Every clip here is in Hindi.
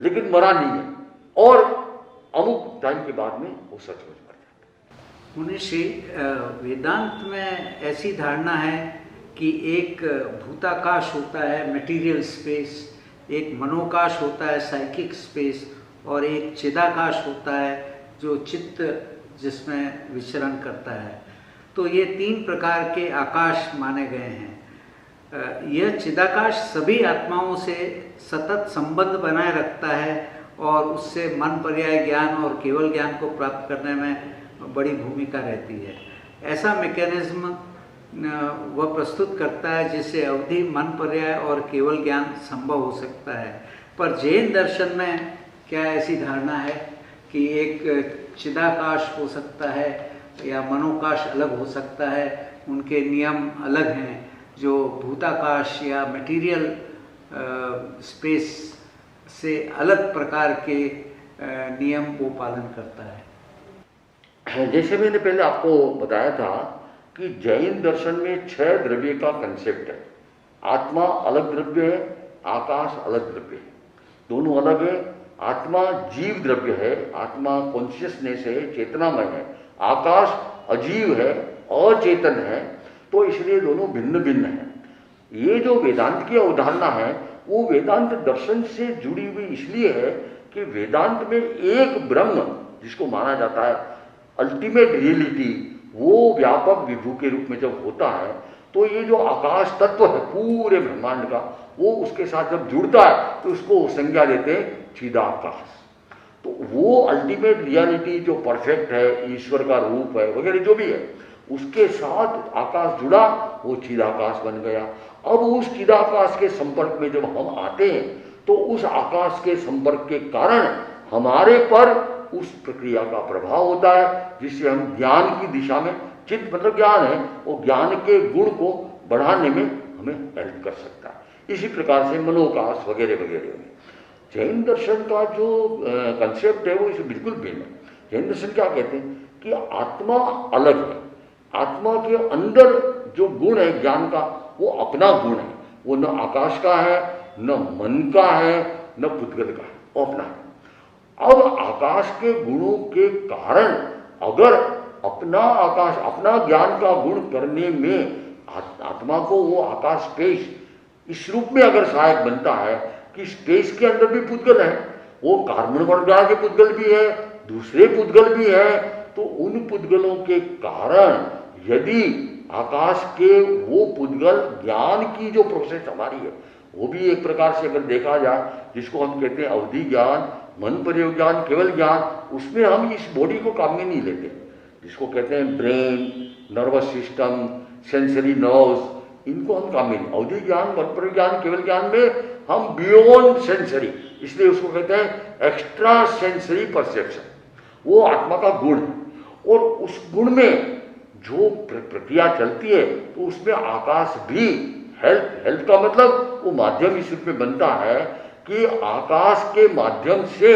लेकिन मरा नहीं है, और अमुक टाइम के बाद में वो सचमुच मर जाता है। मुनिषी, वेदांत में ऐसी धारणा है कि एक भूताकाश होता है मटेरियल स्पेस, एक मनोकाश होता है साइकिक स्पेस, और एक चिदाकाश होता है जो चित्त जिसमें विचरण करता है। तो ये 3 प्रकार के आकाश माने गए हैं। यह चिदाकाश सभी आत्माओं से सतत संबंध बनाए रखता है और उससे मन पर्याय ज्ञान और केवल ज्ञान को प्राप्त करने में बड़ी भूमिका रहती है। ऐसा मैकेनिज्म वह प्रस्तुत करता है जिससे अवधि, मन पर्याय और केवल ज्ञान संभव हो सकता है। पर जैन दर्शन में क्या ऐसी धारणा है कि एक चिदाकाश हो सकता है या मनोकाश अलग हो सकता है, उनके नियम अलग हैं, जो भूताकाश या मटेरियल स्पेस से अलग प्रकार के नियम को पालन करता है? जैसे मैंने पहले आपको बताया था कि जैन दर्शन में 6 द्रव्य का कंसेप्ट है। आत्मा अलग द्रव्य है, आकाश अलग द्रव्य है, दोनों अलग है। आत्मा जीव द्रव्य है, आत्मा कॉन्शियसनेस है, चेतनामय है। आकाश अजीव है, अचेतन है, तो इसलिए दोनों भिन्न भिन्न हैं। ये जो वेदांत की अवधारणा है वो वेदांत दर्शन से जुड़ी हुई इसलिए है कि वेदांत में एक ब्रह्म जिसको माना जाता है अल्टीमेट रियलिटी, वो व्यापक विभू के रूप में जब होता है तो ये जो आकाश तत्व है पूरे ब्रह्मांड का, वो उसके साथ जब जुड़ता है तो उसको संज्ञा देते हैं चिदाकाश। तो वो अल्टीमेट रियलिटी जो परफेक्ट है, ईश्वर का रूप है वगैरह जो भी है, उसके साथ आकाश जुड़ा, वो चिदाकाश बन गया। अब उस चिदाकाश के संपर्क में जब हम आते हैं तो उस आकाश के संपर्क के कारण हमारे पर उस प्रक्रिया का प्रभाव होता है, जिससे हम ज्ञान की दिशा में, चित्त मतलब ज्ञान है, वो ज्ञान के गुण को बढ़ाने में हमें हेल्प कर सकता है। इसी प्रकार से मनोकाश वगैरह वगैरह में जैन दर्शन का जो कंसेप्ट है वो इसे बिल्कुल भिन्न है। जैन दर्शन क्या कहते हैं कि आत्मा अलग है, आत्मा के अंदर जो गुण है ज्ञान का वो अपना गुण है, वो न आकाश का है, न मन का है, न पुद्गल का है, वो अपना है। अब आकाश के गुणों के कारण अगर अपना आकाश, अपना ज्ञान का गुण करने में आत्मा को वो आकाश स्पेस इस रूप में अगर सहायक बनता है कि स्पेस के अंदर भी पुद्गल है, वो कार्बन वर्गा के पुद्गल भी है, दूसरे पुद्गल भी है, तो उन पुद्गलों के कारण यदि आकाश के वो पुद्गल ज्ञान की जो प्रोसेस हमारी है वो भी एक प्रकार से अगर देखा जाए, जिसको हम कहते हैं अवधि ज्ञान, मन पर्याय ज्ञान, केवल ज्ञान, उसमें हम इस बॉडी को काम में नहीं लेते, जिसको कहते हैं brain, nervous system, sensory nerves, इनको हम काम में नहीं। अवधि ज्ञान, मन पर्याय ज्ञान, केवल ज्ञान में हम बियॉन्ड सेंसरी, इसलिए उसको कहते हैं एक्स्ट्रा सेंसरी परसेप्शन, वो आत्मा का गुण है। और उस गुण में जो प्रक्रिया चलती है तो उसमें आकाश भी हेल्प का मतलब वो माध्यम इस रूप में बनता है कि आकाश के माध्यम से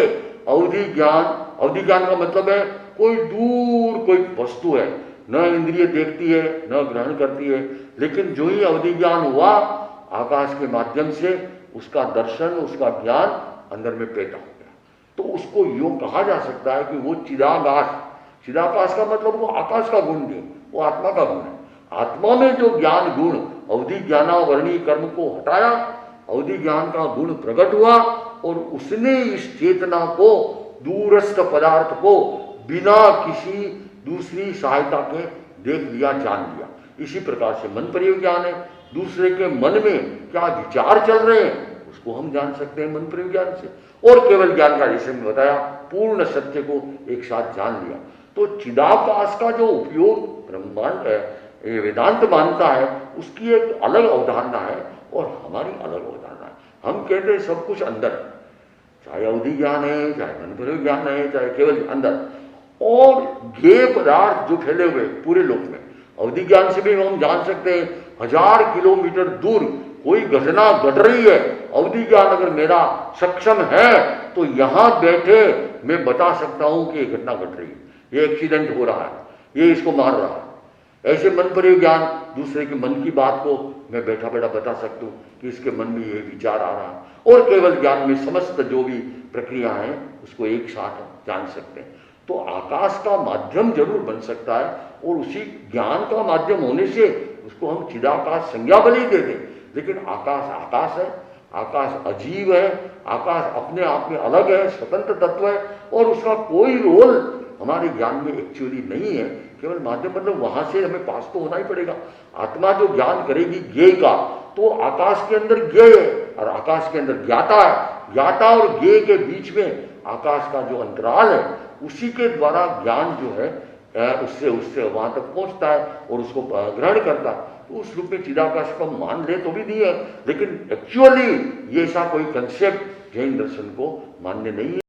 अवधि ज्ञान का मतलब है कोई दूर कोई वस्तु है, न इंद्रिय देखती है न ग्रहण करती है, लेकिन जो ही अवधि ज्ञान हुआ आकाश के माध्यम से उसका दर्शन, उसका ज्ञान अंदर में पैदा हो गया, तो उसको यूं कहा जा सकता है कि वो चिदाकाश का मतलब वो आकाश का गुण नहीं, वो आत्मा का गुण है। आत्मा में जो ज्ञान गुण अवधि ज्ञानावरणी कर्म को हटाया, अवधि ज्ञान का गुण प्रकट हुआ और उसने इस चेतना को, दूरस्थ पदार्थ को बिना किसी दूसरी सहायता के देख लिया, जान लिया। इसी प्रकार से मन पर्याय ज्ञान है, दूसरे के मन में क्या विचार चल रहे हैं उसको हम जान सकते हैं मन पर्याय ज्ञान से। और केवल ज्ञान का, जैसे मैं बताया, पूर्ण सत्य को एक साथ जान लिया। तो चिदाकाश का जो उपयोग ब्रह्मांड ये वेदांत मानता है उसकी एक अलग अवधारणा है और हमारी अलग अवधारणा है। हम कहते हैं सब कुछ अंदर है, चाहे अवधि ज्ञान है, चाहे मन पर्याय ज्ञान है, चाहे केवल अंदर, और ज्ञेय पदार्थ जो फैले हुए पूरे लोक में, अवधि ज्ञान से भी हम जान सकते हैं 1000 किलोमीटर दूर कोई घटना घट रही है, अवधि ज्ञान अगर मेरा सक्षम है तो यहां बैठे मैं बता सकता हूं कि ये घटना घट रही है, ये एक्सीडेंट हो रहा है, ये इसको मार रहा है। ऐसे मन पर्याय ज्ञान दूसरे के मन की बात को मैं बैठा बैठा बता सकता हूँ कि इसके मन में ये विचार आ रहा है। और केवल ज्ञान में समस्त जो भी प्रक्रिया है उसको एक साथ जान सकते हैं। तो आकाश का माध्यम जरूर बन सकता है, और उसी ज्ञान का माध्यम होने से उसको हम चिदाकाश संज्ञा भले ही दे दें, लेकिन आकाश आकाश है, आकाश अजीब है, आकाश अपने आप में अलग है, स्वतंत्र तत्व है, और उसका कोई रोल हमारे ज्ञान में एक्चुअली नहीं है, केवल माध्यम। मतलब वहां से हमें पास तो होना ही पड़ेगा। आत्मा जो ज्ञान करेगी ज्ञेय का, तो आकाश के अंदर ज्ञेय है और आकाश के अंदर ज्ञाता है। ज्ञाता और ज्ञेय के बीच में आकाश का जो अंतराल है, उसी के द्वारा ज्ञान जो है उससे वहां तक पहुंचता है और उसको ग्रहण करता है। तो उस रूप में चिदाकाश को मान ले तो भी नहीं है, लेकिन एक्चुअली ये ऐसा कोई कंसेप्ट जैन दर्शन को मान्य नहीं है।